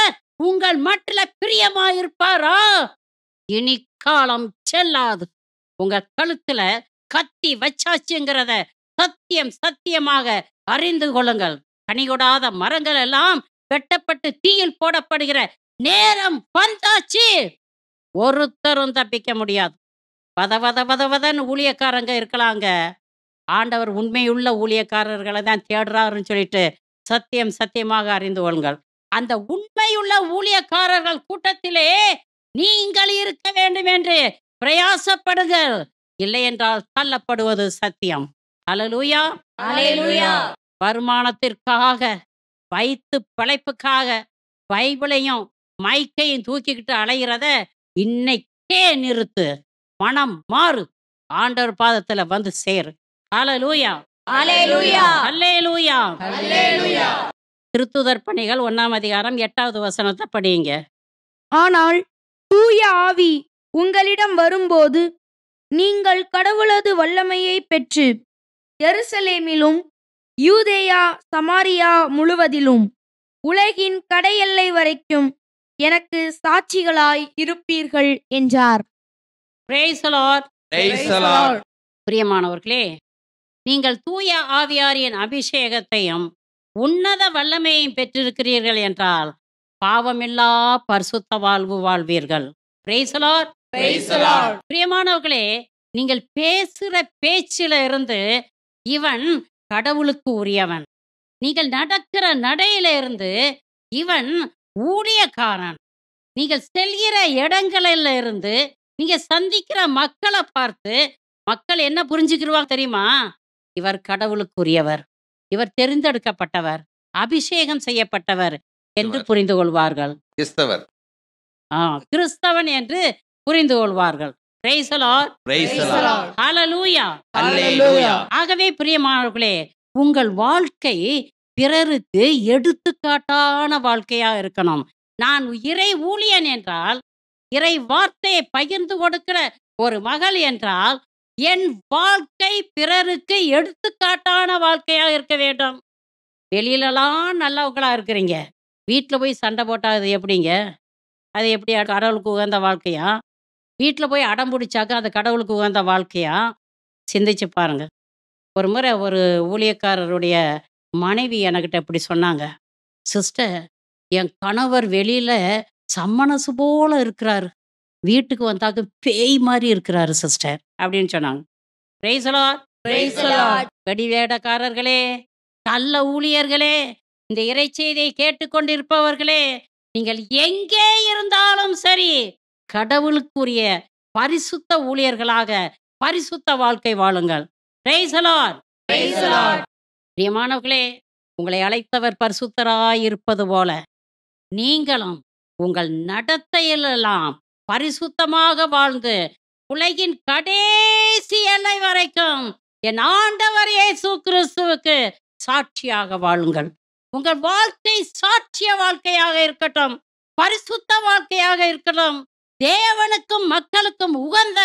உங்கள் மட்டில பிரியமா இருப்பாரா? இனி காலம் செல்லாது. உங்க கழுத்துல கத்தி வச்சாச்சுங்கிறத சத்தியமாக அறிந்து கொள்ளுங்கள். கனிகொடாத மரங்கள் எல்லாம் வெட்டப்பட்டு தீயில் போடப்படுகிற நேரம் வந்தாச்சு. ஒருத்தரும் தப்பிக்க முடியாது. வதன்னு ஊழியக்காரங்க இருக்கலாங்க. ஆண்டவர் உண்மையுள்ள ஊழியக்காரர்களை தான் தேடுறாருன்னு சொல்லிட்டு சத்தியமாக அறிந்து கொள்ளுங்கள். அந்த உண்மையுள்ள ஊழியக்காரர்கள் கூட்டத்திலே நீங்கள் இருக்க வேண்டும் என்று பிரயாசப்படுங்கள். இல்லை என்றால் தள்ளப்படுவது சத்தியம். அல்லேலூயா. Hallelujah. வருமானத்திற்காக, வயிற்று பிழைப்புக்காக பைபிளையும் மைக்கையும் தூக்கிக்கிட்டு அலைகிறத இன்னைக்கே நிறுத்து. மனம் மாறு. ஆண்டவர் பாதத்துல வந்து சேரு. அல்லேலூயா. Hallelujah. அல்லேலூயா. Hallelujah. திருத்துதர் பணிகள் 1ஆம் அதிகாரம் 8வது வசனத்தை படியுங்க. ஆனால் தூய ஆவி உங்களிடம் வரும்போது நீங்கள் கடவுளது வல்லமையை பெற்று எருசலேமிலும் யூதேயா சமாரியா முழுவதிலும் உலகின் கடையெல்லை வரைக்கும் எனக்கு சாட்சிகளாய் இருப்பீர்கள் என்றார். Praise the Lord. Praise the Lord. பிரியமானவர்களே, நீங்கள் தூய ஆவியாரின் அபிஷேகத்தையும் உன்னத வல்லமையையும் பெற்றிருக்கிறீர்கள் என்றால் பாவமில்லா பரிசுத்த வாழ்வு வாழ்வீர்கள். Praise the Lord. Praise the Lord. பிரியமானவர்களே, நீங்கள் பேசுற பேச்சில இருந்து இவன் கடவுளுக்கு உரியவன். நீங்கள் நடக்கிற நடையில இருந்து இவன் ஊழியக்காரன். நீங்கள் செல்கிற இடங்களில இருந்து நீங்க சந்திக்கிற மக்களை பார்த்து மக்கள் என்ன புரிஞ்சுக்கிடுவாங்க தெரியுமா? இவர் கடவுளுக்குரியவர், இவர் தெரிந்தெடுக்கப்பட்டவர், அபிஷேகம் செய்யப்பட்டவர் என்று புரிந்து கொள்வார்கள். கிறிஸ்தவர். கிறிஸ்தவன் என்று புரிந்து கொள்வார்கள். Praise the Lord. Praise the Lord. Hallelujah. Hallelujah. ஆகவே பிரியமானவர்களே, உங்கள் வாழ்க்கை பிறருக்கு எடுத்துக்காட்டான வாழ்க்கையா இருக்கணும். நான் இறை ஊழியன் என்றால், இறை வார்த்தையை பகிர்ந்து கொடுக்கிற ஒரு மகள் என்றால், என் வாழ்க்கை பிறருக்கு எடுத்துக்காட்டான வாழ்க்கையா இருக்க வேண்டும். வெளியிலலாம் நல்லவங்களா இருக்கிறீங்க. வீட்ல போய் சண்டை போட்டா அது எப்படிங்க? அது எப்படி கடவுளுக்கு உகந்த வாழ்க்கையா? வீட்ல போய் அடம் பிடிச்சாக்கா அது கடவுளுக்கு உகந்த வாழ்க்கையா? சிந்திச்சு பாருங்க. ஒரு முறை ஒரு ஊழியக்காரருடைய மனைவி எனக்கிட்ட இப்படி சொன்னாங்க. சிஸ்டர், என் கணவர் வெளியில சம்மனசு போல இருக்கிறாரு. வீட்டுக்கு வந்தாக்க பேய் மாரி இருக்கிறாரு சிஸ்டர் அப்படின்னு சொன்னாங்க. Price the Lord. Praise the Lord. வெடிவேடக்காரர்களே, நல்ல ஊழியர்களே, இந்த இறைச்செய்தியை கேட்டுக்கொண்டிருப்பவர்களே, நீங்கள் எங்கே இருந்தாலும் சரி, கடவுளுக்குரிய பரிசுத்த ஊழியர்களாக பரிசுத்த வாழ்க்கை வாழுங்கள். Price the Lord. Praise the Lord. பிரியமானவர்களே, உங்களை அழைத்தவர் பரிசுத்தராய் இருப்பது போல நீங்களும் உங்கள் நடத்தையிலெல்லாம் பரிசுத்தமாக வாழ்ந்து உலகின் கடைசி எல்லை வரைக்கும் என் ஆண்டவர் இயேசு கிறிஸ்துவுக்கு சாட்சியாக வாழுங்கள். உங்கள் வாழ்க்கை சாட்சிய வாழ்க்கையாக இருக்கட்டும், பரிசுத்த வாழ்க்கையாக இருக்கட்டும், தேவனுக்கும் மக்களுக்கும் உகந்த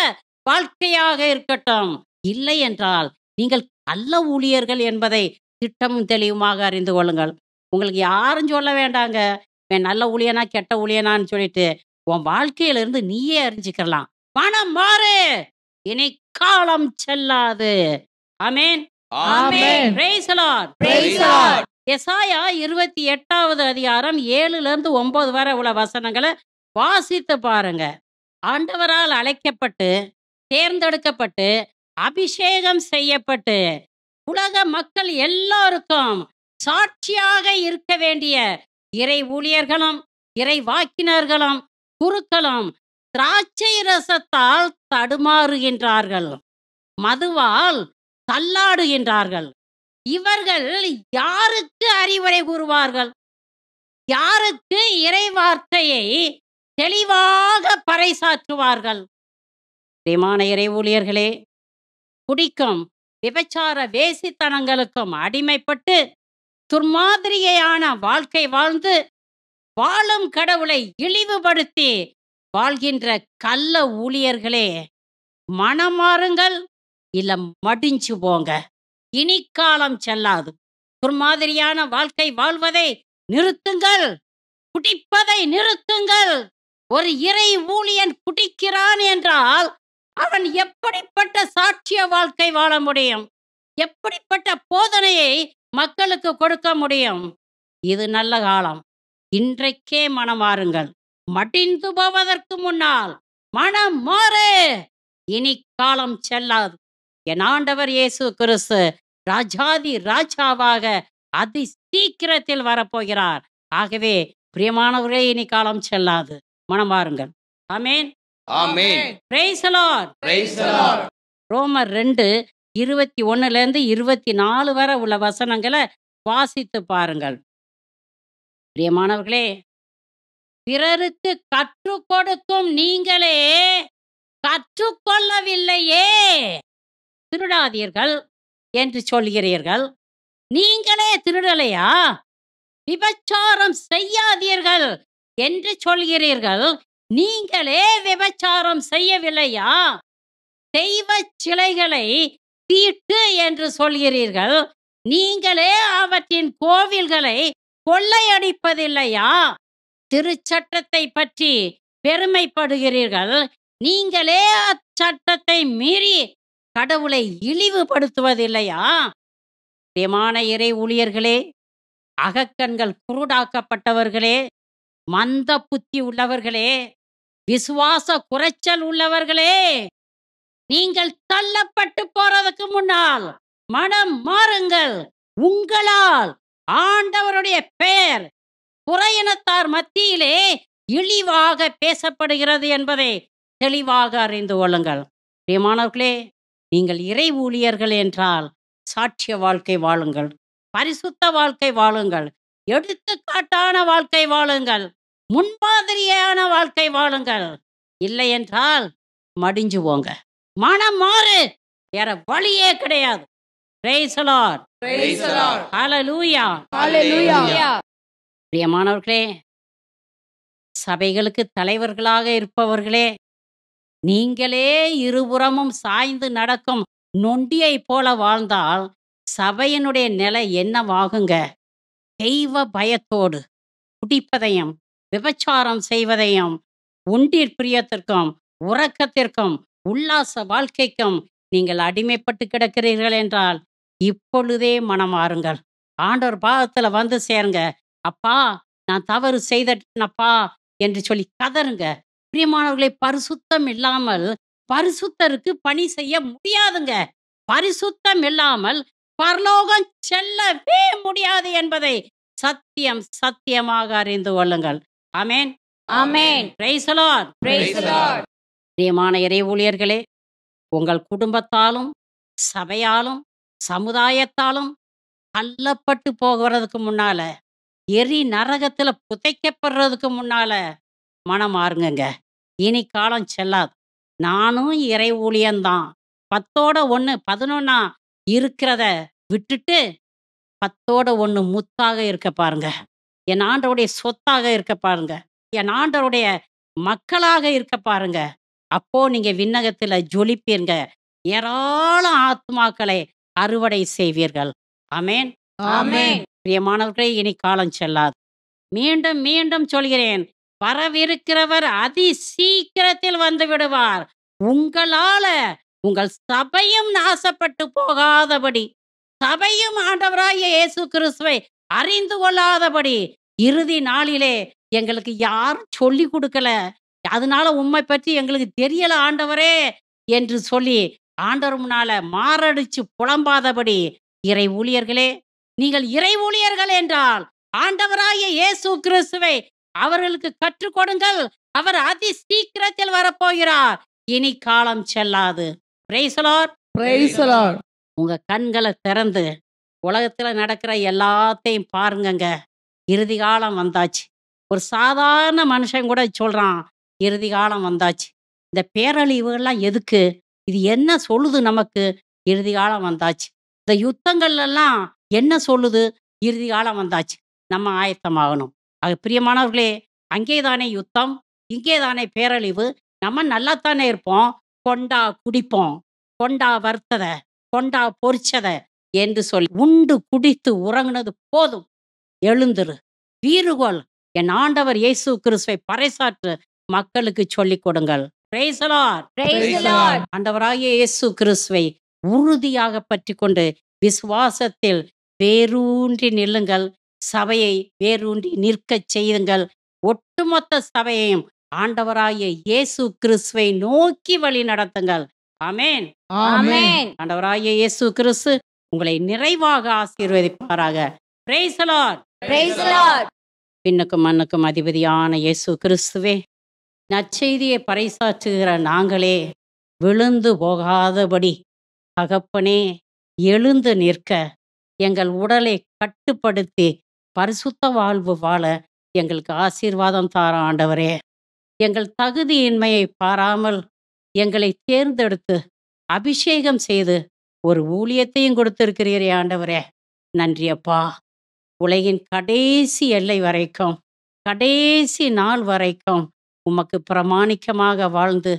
வாழ்க்கையாக இருக்கட்டும். இல்லை என்றால் நீங்கள் நல்ல ஊழியர்கள் என்பதை திட்டமும் தெளிவுமாக அறிந்து கொள்ளுங்கள். உங்களுக்கு யாரும் சொல்ல வேண்டாங்க, இவன் நல்ல ஊழியனா கெட்ட ஊழியனான்னு சொல்லிட்டு உன் வாழ்க்கையிலிருந்து நீயே அறிஞ்சிக்கலாம். மனம் மாறு, இனி காலம் செல்லாது. ஆமென். Amen. Praise the Lord. Praise the Lord. எசாயா 28வது அதிகாரம் 7லிருந்து 9 வரை உள்ள வசனங்களை வாசித்து பாருங்க. ஆண்டவரால் அழைக்கப்பட்டு தேர்ந்தெடுக்கப்பட்டு அபிஷேகம் செய்யப்பட்டு உலக மக்கள் எல்லாருக்கும் சாட்சியாக இருக்க வேண்டிய இறை ஊழியர்களும் இறை வாக்கினர்களும் குருக்களும் திராட்சை ரசத்தால் தடுமாறுகின்றார்கள், மதுவால் தள்ளாடுகின்றார்கள். இவர்கள் யாருக்கு அறிவுரை கூறுவார்கள்? யாருக்கு இறை வார்த்தையை தெளிவாக பறைசாற்றுவார்கள்? பிரியமான இறை ஊழியர்களே, குடிக்கும் விபச்சார வேசித்தனங்களுக்கும் அடிமைப்பட்டு துர்மாதிரியான வாழ்க்கை வாழ்ந்து வாழும் கடவுளை இழிவுபடுத்தி வாழ்கின்ற கள்ள ஊழியர்களே, மனம் மாறுங்கள், இல்ல மடிஞ்சு போங்க. இனி காலம் செல்லாது. துர்மாதிரியான வாழ்க்கை வாழ்வதை நிறுத்துங்கள், குடிப்பதை நிறுத்துங்கள். ஒரு இறை ஊழியன் குடிக்கிறான் என்றால் அவன் எப்படிப்பட்ட சாட்சிய வாழ்க்கை வாழ முடியும்? எப்படிப்பட்ட போதனையை மக்களுக்கு கொடுக்க முடியும்? இது நல்ல காலம். இன்றைக்கே மனம் மாறுங்கள். மடிந்து போவதற்கு முன்னால் மனம் மாறு, இனி காலம் செல்லாது. என் ஆண்டவர் இயேசு கிறிஸ்து ராஜாதி ராஜாவாக அதி சீக்கிரத்தில் வரப்போகிறார். ஆகவே பிரியமானவர்களே, இனி காலம் செல்லாது, மனம் மாறுங்கள். ஆமென். Amen. Praise the Lord. Praise the Lord. ரோமர் 2:21 24 வரை உள்ள வசனங்களை வாசித்து பாருங்கள். பிரியமானவர்களே, பிறருக்கு கற்றுக் கொடுக்கும் நீங்களே கற்றுக்கொள்ளவில்லையே, திருடாதீர்கள் என்று சொல்கிறீர்கள். நீங்களே திருடலையா? விபச்சாரம் செய்யாதீர்கள் என்று சொல்கிறீர்கள். நீங்களே விபச்சாரம் செய்யவில்லையா? தெய்வ சிலைகளை தீட்டு என்று சொல்கிறீர்கள். நீங்களே அவற்றின் கோவில்களை கொள்ளையடிப்பதில்லையா? திருச்சட்டத்தை பற்றி பெருமைப்படுகிறீர்கள். நீங்களே அச்சட்டத்தை மீறி கடவுளை இழிவுபடுத்துவதில்லையா? பிரியமான இறை ஊழியர்களே, அகக்கண்கள் குருடாக்கப்பட்டவர்களே, மந்த புத்தி உள்ளவர்களே, விசுவாச குறைச்சல் உள்ளவர்களே, நீங்கள் தள்ளப்பட்டு போறதுக்கு முன்னால் மனம் மாறுங்கள். உங்களால் ஆண்டவருடைய பெயர் புறையினத்தார் மத்தியிலே இழிவாக பேசப்படுகிறது என்பதை தெளிவாக அறிந்து கொள்ளுங்கள். பிரியமானவர்களே, நீங்கள் இறை ஊழியர்கள் என்றால் சாட்சிய வாழ்க்கை வாழுங்கள், பரிசுத்த வாழ்க்கை வாழுங்கள், எடுத்துக்காட்டான வாழ்க்கை வாழுங்கள், முன்மாதிரியான வாழ்க்கை வாழுங்கள். இல்லை என்றால் மடிஞ்சு போங்க. மனம் மாறு, வேற வழியே கிடையாது. Praise the Lord. Praise the Lord. Hallelujah. Hallelujah. பிரியமானவர்களே, சபைகளுக்கு தலைவர்களாக இருப்பவர்களே, நீங்களே இருபுறமும் சாய்ந்து நடக்கும் நொண்டியை போல வாழ்ந்தால் சபையினுடைய நிலை என்னவாகுங்க? தெய்வ பயத்தோடு குடிப்பதையும் விபச்சாரம் செய்வதையும் உண்டிற் பிரியத்திற்கும் உறக்கத்திற்கும் உல்லாச வாழ்க்கைக்கும் நீங்கள் அடிமைப்பட்டு கிடக்கிறீர்கள் என்றால் இப்பொழுதே மனம் மாறுங்கள். ஆண்டவர் பாதத்துல வந்து சேருங்க. அப்பா, நான் தவறு செய்தப்பா என்று சொல்லி கதறுங்க. பிரியமானவர்களை, பரிசுத்தம் இல்லாமல் பரிசுத்தருக்கு பணி செய்ய முடியாதுங்க. பரிசுத்தம் இல்லாமல் பரலோகம் செல்லவே முடியாது என்பதை சத்தியம் சத்தியமாக அறிந்து கொள்ளுங்கள். ஆமென், ஆமென். Praise the Lord. Praise the Lord. பிரியமான இறை ஊழியர்களே, உங்கள் குடும்பத்தாலும் சபையாலும் சமுதாயத்தாலும் தள்ளப்பட்டு போகிறதுக்கு முன்னால, எரி நரகத்துல புதைக்கப்படுறதுக்கு முன்னால மனம் மாறுங்கங்க. இனி காலம் செல்லாது. நானும் இறை ஊழியன்தான். 10ஓட 1 11 இருக்கிறத விட்டுட்டு 10ஓட 1 முத்தாக இருக்க பாருங்க. என் ஆண்டவருடைய சொத்தாக இருக்க பாருங்க. என் ஆண்டவருடைய மக்களாக இருக்க பாருங்க. அப்போ நீங்க விண்ணகத்துல ஜொலிப்பீங்க. ஏராளம் ஆத்மாக்களை அறுவடை செய்வீர்கள். ஆமென், ஆமென். பிரியமானவர்களே, இனி காலம் செல்லாது. மீண்டும் மீண்டும் சொல்கிறேன், வரவிருக்கிறவர் அதி சீக்கிரத்தில் வந்து விடுவார். உங்களால உங்கள் சபையும் நாசப்பட்டு போகாதபடி, சபையும் ஆண்டவராகிய இயேசு கிறிஸ்துவை அறிந்து கொள்ளாதபடி, இறுதி நாளிலே எங்களுக்கு யாரும் சொல்லி கொடுக்கல, அதனால உம்மை பற்றி எங்களுக்கு தெரியல ஆண்டவரே என்று சொல்லி ஆண்டவர் முன்னால மாரடிச்சு புலம்பாதபடி, இறை ஊழியர்களே, நீங்கள் இறை ஊழியர்கள் என்றால் ஆண்டவராகிய இயேசு கிறிஸ்துவை அவர்களுக்கு கற்றுக் கொடுங்கள். அவர் அதி சீக்கிரத்தில் வரப்போகிறார். இனி காலம் செல்லாது. Price the Lord. Praise the Lord. உங்க கண்களை திறந்து உலகத்துல நடக்கிற எல்லாத்தையும் பாருங்கங்க. இறுதி காலம் வந்தாச்சு. ஒரு சாதாரண மனுஷன் கூட சொல்றான், இறுதி காலம் வந்தாச்சு. இந்த பேரழிவுகள்லாம் எதுக்கு? இது என்ன சொல்லுது நமக்கு? இறுதி காலம் வந்தாச்சு. இந்த யுத்தங்கள் எல்லாம் என்ன சொல்லுது? இறுதி காலம் வந்தாச்சு. நம்ம ஆயத்தமாகணும். அது பிரியமானவர்களே, அங்கே தானே யுத்தம், இங்கே தானே பேரழிவு. நம்ம நல்லாத்தானே இருப்போம். கொண்டா குடிப்போம், கொண்டா வறுத்தத, கொண்டா பொரிச்சத என்று சொல்லி உண்டு குடித்து உறங்குனது போதும். எழுந்திரு, வீறுகொள், என் ஆண்டவர் இயேசு கிறிஸ்துவை பறைசாற்று மக்களுக்கு சொல்லிக் கொடுங்கள். Price the Lord. Praise the Lord. ஆண்டவராகிய இயேசு கிறிஸ்துவை உறுதியாக பற்றிக்கொண்டு விசுவாசத்தில் வேரூன்றி நில்லுங்கள். சபையை வேரூன்றி நிற்கச் செய்யுங்கள். ஒட்டுமொத்த சபையையும் ஆண்டவராகிய இயேசு கிறிஸ்துவை நோக்கி வழி நடத்துங்கள். ஆமென். Amen. ஆண்டவராகிய இயேசு கிறிஸ்து உங்களை நிறைவாக ஆசீர்வதிப்பாராக. Price the Lord. Praise the Lord. விண்ணுக்கும் மண்ணுக்கும் அதிபதியான இயேசு கிறிஸ்துவே, நற்செய்தியை பறைசாற்றுகிற நாங்களே விழுந்து போகாதபடி தகப்பனே எழுந்து நிற்க, எங்கள் உடலை கட்டுப்படுத்தி பரிசுத்த வாழ்வு வாழ எங்களுக்கு ஆசீர்வாதம் தார ஆண்டவரே. எங்கள் தகுதியின்மையை பாராமல் எங்களை தேர்ந்தெடுத்து அபிஷேகம் செய்து ஒரு ஊழியத்தையும் கொடுத்திருக்கிறீரே ஆண்டவரே. நன்றி அப்பா. உலகின் கடைசி எல்லை வரைக்கும், கடைசி நாள் வரைக்கும் உமக்கு பிரமாணிக்கமாக வாழ்ந்து,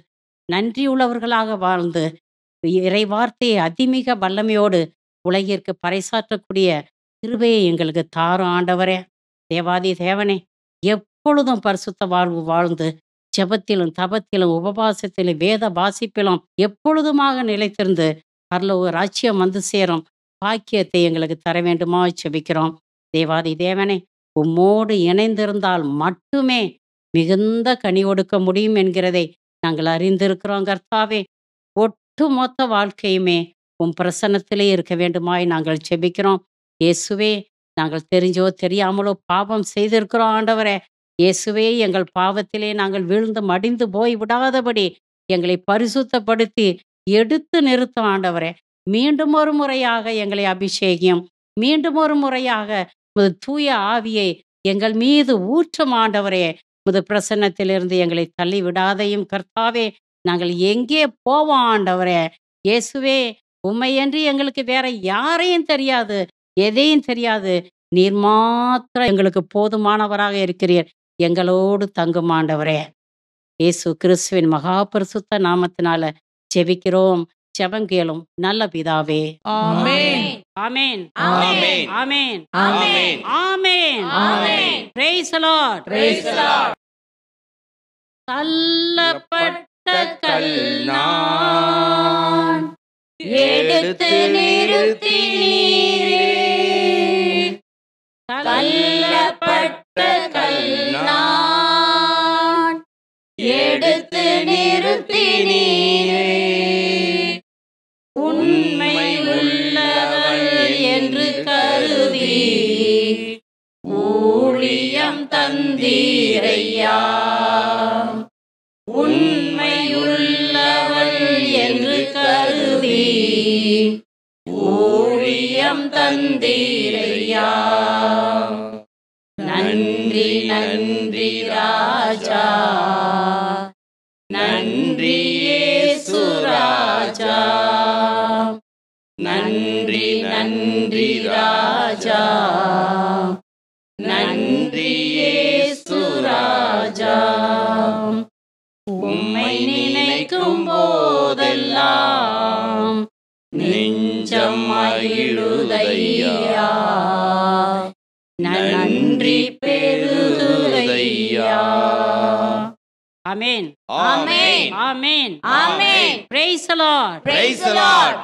நன்றியுள்ளவர்களாக வாழ்ந்து, இறை வார்த்தையை அதிமிக வல்லமையோடு உலகிற்கு பறைசாற்றக்கூடிய கிருபையை எங்களுக்கு தாரும் ஆண்டவரே. தேவாதி தேவனே, எப்பொழுதும் பரிசுத்த வாழ்வு வாழ்ந்து ஜெபத்திலும் தபத்திலும் உபவாசத்திலும் வேத வாசிப்பிலும் எப்பொழுதுமாக நிலைத்திருந்து பரலோக ராஜ்யம் வந்து சேரும் பாக்கியத்தை எங்களுக்கு தர வேண்டுமா ஜெபிக்கிறோம். தேவாதி தேவனே, உம்மோடு இணைந்திருந்தால் மட்டுமே மிகுந்த கனி கொடுக்க முடியும் என்கிறதை நாங்கள் அறிந்திருக்கிறோம் கர்த்தாவே. ஒட்டுமொத்த வாழ்க்கையுமே உம் பிரசன்னத்திலே இருக்க வேண்டுமாய் நாங்கள் ஜெபிக்கிறோம். இயேசுவே, நாங்கள் தெரிஞ்சோ தெரியாமலோ பாவம் செய்திருக்கிறோம் ஆண்டவரே. இயேசுவே, எங்கள் பாவத்திலே நாங்கள் வீழ்ந்து மடிந்து போய் விடாதபடி எங்களை பரிசுத்தப்படுத்தி எடுத்து நிறுத்தும் ஆண்டவரே. மீண்டும் ஒரு முறையாக எங்களை அபிஷேகியும், மீண்டும் ஒரு முறையாக உமது தூய ஆவியை எங்கள் மீது ஊற்றும் ஆண்டவரே. உமது பிரசன்னத்திலிருந்து எங்களை தள்ளி விடாதையும் கர்த்தாவே. நாங்கள் எங்கே போவோம் ஆண்டவரே? இயேசுவே, உம்மையன்றி எங்களுக்கு வேற யாரையும் தெரியாது, எதையும் தெரியாது. நீர் மாத்திரம் எங்களுக்கு போதுமானவராக இருக்கிறீர். எங்களோடு தங்கும் ஆண்டவரே. இயேசு கிறிஸ்துவின் மகா பரிசுத்த நாமத்தினால ஜெபிக்கிறோம், செபம் கேளும் நல்ல பிதாவே. ஆமென். ஆமென். ஆமென். ஆமென். ஆமென். ஆமென். ஆமென். Praise the Lord. Praise the Lord. தள்ளப்பட்ட கல் நான் எடுத்து நிறுத்தினீரே. தள்ளப்பட்ட கல் நான் எடுத்து நிறுத்தினீரே. உண்மை உள்ளவள் என்று கருதி ஊழியம் தந்தீரையா. உண்மையுள்ளவள் என்று கருதி ஊழியம் தந்தீரையா. நன்றி நன்றி ராஜா, நன்றி இயேசு ராஜா. நன்றி நன்றி ராஜா, நன்றி இயேசு ராஜா. உம்மை நினைக்கும் போதெல்லாம் நெஞ்சம் மகிழுதையா. நன்றி பெருகுதையா. ஆமென். ஆமென். ஆமென். ஆமென். Praise the Lord. Praise the Lord.